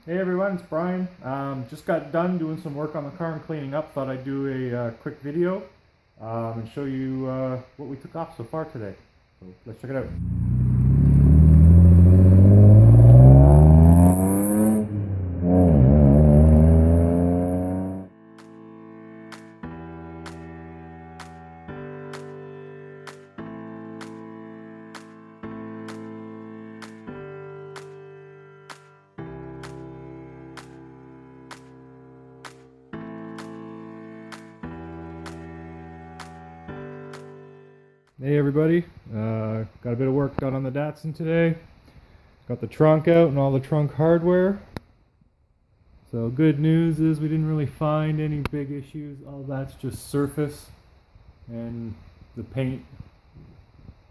Hey everyone, it's Brian. Just got done doing some work on the car and cleaning up. Thought I'd do a quick video and show you what we took off so far today. So let's check it out. Hey everybody, got a bit of work done on the Datsun today. Got the trunk out and all the trunk hardware. So good news is we didn't really find any big issues. All that's just surface and the paint.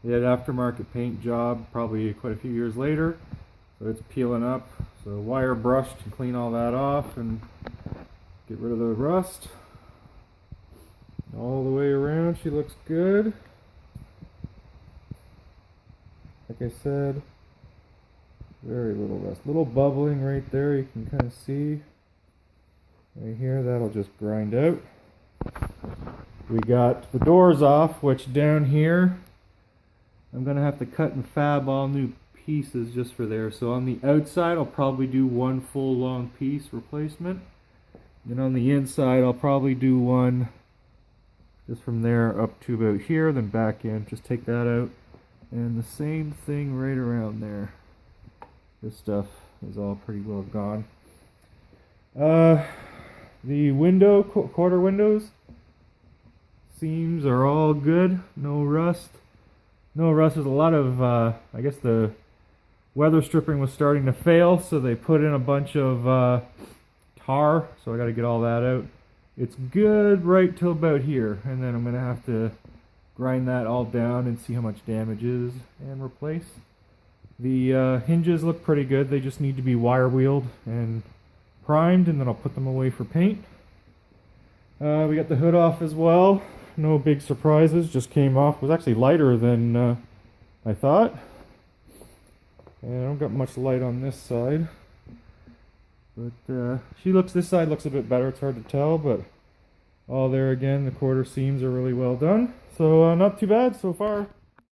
We had aftermarket paint job probably quite a few years later. So it's peeling up. So wire brushed to clean all that off and get rid of the rust. All the way around she looks good. Like I said, very little rust. Little bubbling right there, you can kind of see. Right here, that'll just grind out. We got the doors off, which down here, I'm going to have to cut and fab all new pieces just for there. So on the outside, I'll probably do one full long piece replacement. Then on the inside, I'll probably do one just from there up to about here, then back in. Just take that out. And the same thing right around there. This stuff is all pretty well gone. The window, quarter windows, seams are all good. No rust. No rust. There's a lot of, I guess the weather stripping was starting to fail, so they put in a bunch of tar. So I got to get all that out. It's good right till about here, and then I'm going to have to grind that all down and see how much damage is and replace. The hinges look pretty good. They just need to be wire wheeled and primed, and then I'll put them away for paint. We got the hood off as well. No big surprises, just came off. It was actually lighter than I thought. And I don't got much light on this side. But this side looks a bit better. It's hard to tell, but all there again, the quarter seams are really well done. So not too bad so far.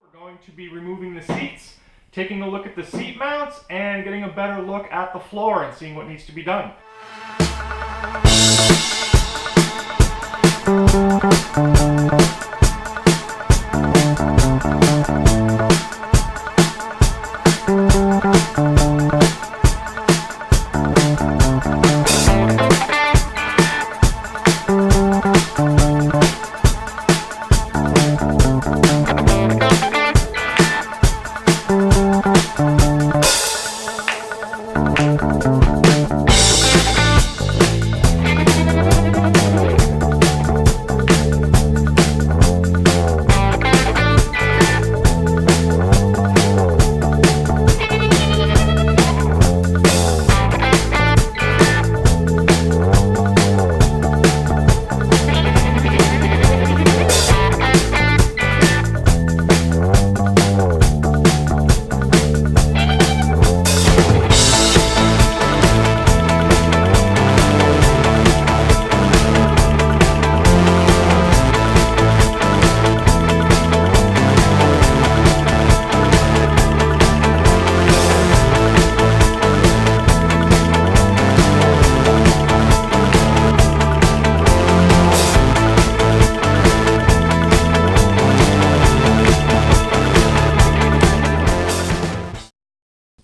We're going to be removing the seats, taking a look at the seat mounts, and getting a better look at the floor and seeing what needs to be done.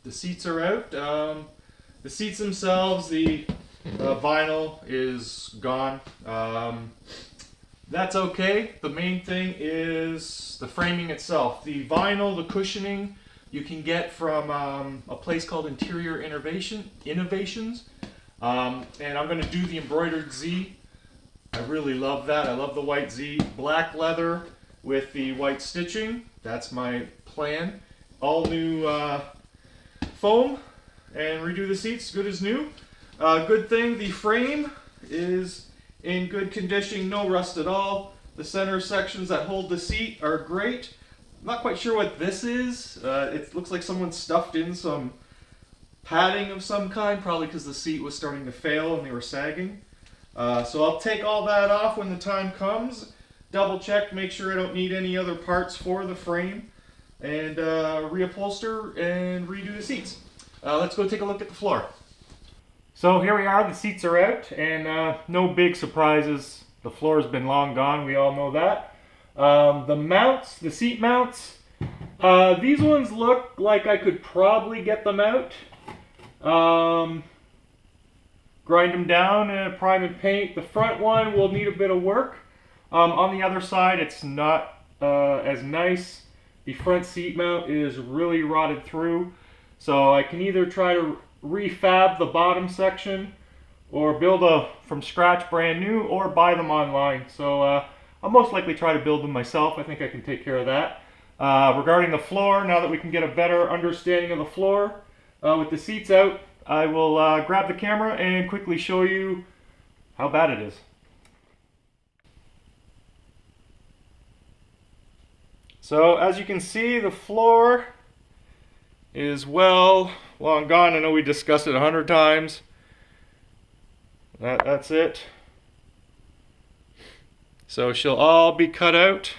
The seats are out. The seats themselves, the vinyl is gone. That's okay. The main thing is the framing itself. The vinyl, the cushioning, you can get from a place called Interior Innovations. And I'm going to do the embroidered Z. I really love that. I love the white Z. Black leather with the white stitching. That's my plan. All new foam and redo the seats, good as new. Good thing, the frame is in good condition, no rust at all. The center sections that hold the seat are great. I'm not quite sure what this is. It looks like someone stuffed in some padding of some kind, probably because the seat was starting to fail and they were sagging. So I'll take all that off when the time comes, double check, make sure I don't need any other parts for the frame, and reupholster and redo the seats. Let's go take a look at the floor. So here we are, the seats are out, and no big surprises. The floor's been long gone, we all know that. The mounts, the seat mounts, these ones look like I could probably get them out. Grind them down and prime and paint. The front one will need a bit of work. On the other side, it's not as nice. The front seat mount is really rotted through. So I can either try to refab the bottom section or build from scratch brand new, or buy them online. So I'll most likely try to build them myself. I think I can take care of that. Regarding the floor, now that we can get a better understanding of the floor with the seats out, I will grab the camera and quickly show you how bad it is. So as you can see, the floor is well long gone. I know we discussed it 100 times. That's it. So she'll all be cut out.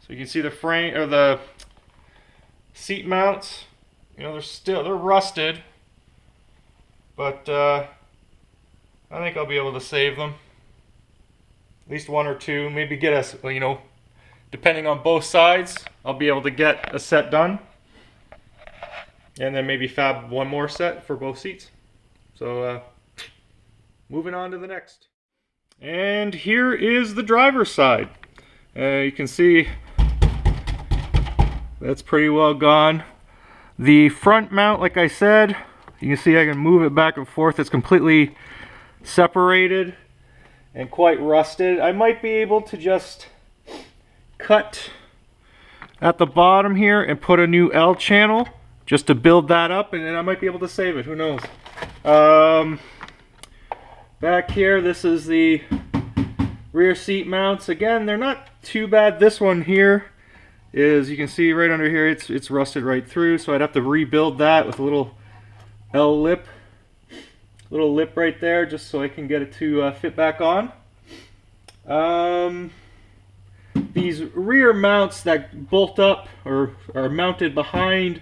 So you can see the frame or the seat mounts. You know, they're rusted, but I think I'll be able to save them. At least one or two, maybe get us, you know, depending on both sides, I'll be able to get a set done. And then maybe fab one more set for both seats. So moving on to the next. And here is the driver's side. You can see that's pretty well gone. The front mount, like I said, you can see I can move it back and forth. It's completely separated and quite rusted. I might be able to just cut at the bottom here and put a new L channel just to build that up, and then I might be able to save it. Who knows? Back here, this is the rear seat mounts. Again, they're not too bad. This one here is, you can see right under here, it's rusted right through, so I'd have to rebuild that with a little L lip, little lip right there, just so I can get it to fit back on. These rear mounts that bolt up or are mounted behind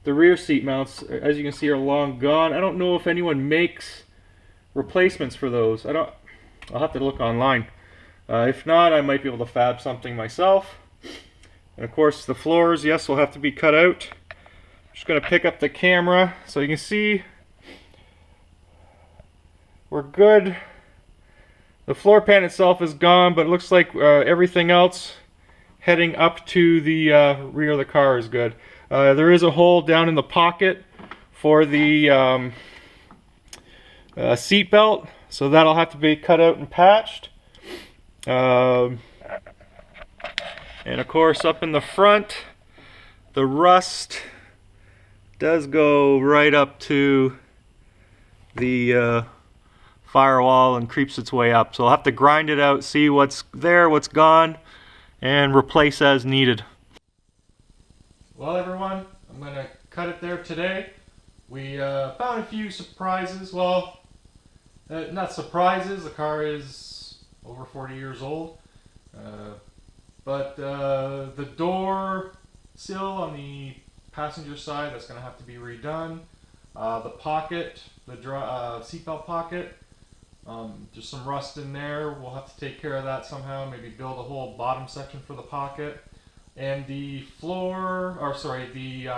the rear seat mounts, as you can see, are long gone. I don't know if anyone makes replacements for those. I'll have to look online. If not, I might be able to fab something myself. And of course the floors, yes, will have to be cut out. I'm just going to pick up the camera so you can see we're good. The floor pan itself is gone, but it looks like everything else heading up to the rear of the car is good. There is a hole down in the pocket for the seat belt, so that'll have to be cut out and patched. And of course, up in the front, the rust does go right up to the firewall and creeps its way up. So I'll have to grind it out, see what's there, what's gone, and replace as needed. Well, everyone, I'm going to cut it there today. We found a few surprises. Well, not surprises. The car is over 40 years old. But the door sill on the passenger side, that's going to have to be redone. The pocket, the seatbelt pocket, there's some rust in there. We'll have to take care of that somehow. Maybe build a whole bottom section for the pocket. And the floor, or sorry, the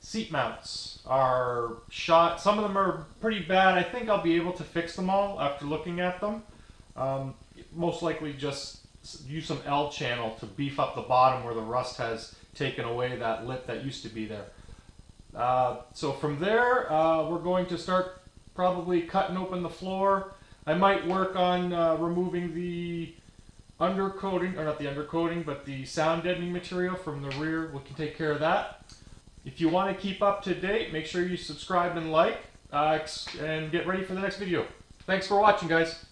seat mounts are shot. Some of them are pretty bad. I think I'll be able to fix them all after looking at them. Most likely just use some L channel to beef up the bottom where the rust has taken away that lip that used to be there. So from there, we're going to start probably cutting open the floor. I might work on removing the undercoating, or not the undercoating, but the sound deadening material from the rear. We can take care of that. If you want to keep up to date, make sure you subscribe and like, and get ready for the next video. Thanks for watching, guys.